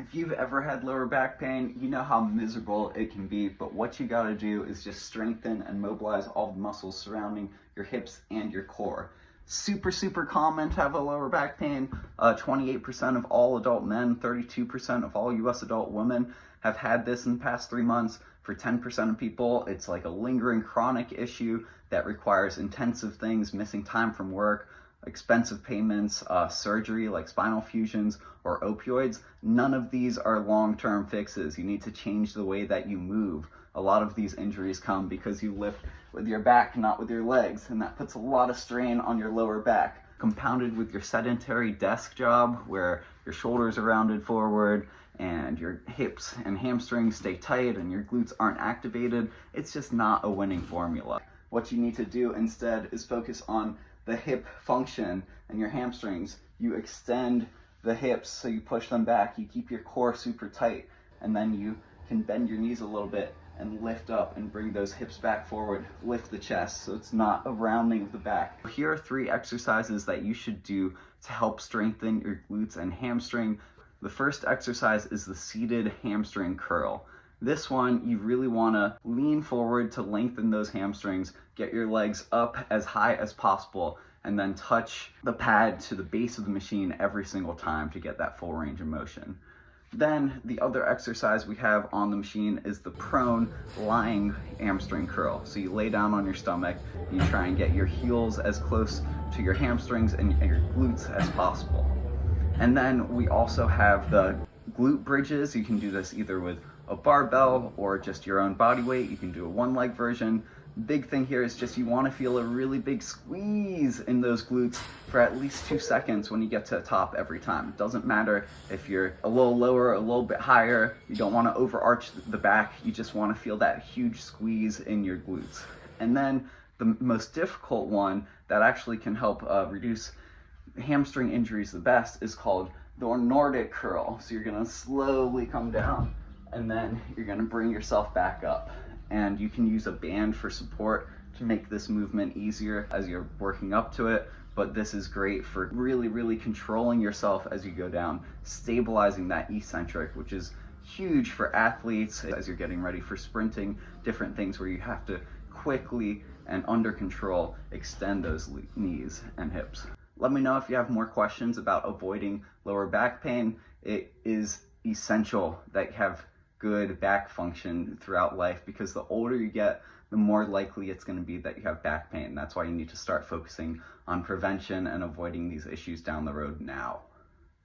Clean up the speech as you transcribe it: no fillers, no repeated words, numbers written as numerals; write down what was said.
If you've ever had lower back pain, you know how miserable it can be, but what you gotta do is just strengthen and mobilize all the muscles surrounding your hips and your core. Super common to have a lower back pain. 28% of all adult men, 32% of all US adult women have had this in the past 3 months. For 10% of people, it's like a lingering chronic issue that requires intensive things, missing time from work, expensive payments, surgery like spinal fusions or opioids. None of these are long-term fixes. You need to change the way that you move. A lot of these injuries come because you lift with your back, not with your legs, and that puts a lot of strain on your lower back. Compounded with your sedentary desk job where your shoulders are rounded forward and your hips and hamstrings stay tight and your glutes aren't activated, it's just not a winning formula. What you need to do instead is focus on the hip function and your hamstrings. You extend the hips so you push them back, you keep your core super tight, and then you can bend your knees a little bit and lift up and bring those hips back forward, lift the chest so it's not a rounding of the back. Here are 3 exercises that you should do to help strengthen your glutes and hamstring. The first exercise is the seated hamstring curl. This one, you really wanna lean forward to lengthen those hamstrings, get your legs up as high as possible, and then touch the pad to the base of the machine every single time to get that full range of motion. Then the other exercise we have on the machine is the prone lying hamstring curl. So you lay down on your stomach, you try and get your heels as close to your hamstrings and your glutes as possible. And then we also have the glute bridges. You can do this either with a barbell or just your own body weight. You can do a one-leg version. Big thing here is just you want to feel a really big squeeze in those glutes for at least 2 seconds when you get to the top every time. It doesn't matter if you're a little lower, a little bit higher. You don't want to overarch the back. You just want to feel that huge squeeze in your glutes. And then the most difficult one that actually can help reduce hamstring injuries the best is called the Nordic curl. So you're going to slowly come down and then you're going to bring yourself back up. And you can use a band for support to make this movement easier as you're working up to it. But this is great for really controlling yourself as you go down, stabilizing that eccentric, which is huge for athletes as you're getting ready for sprinting, different things where you have to quickly and under control extend those knees and hips. Let me know if you have more questions about avoiding lower back pain. It is essential that you have good back function throughout life because the older you get, the more likely it's going to be that you have back pain. That's why you need to start focusing on prevention and avoiding these issues down the road now.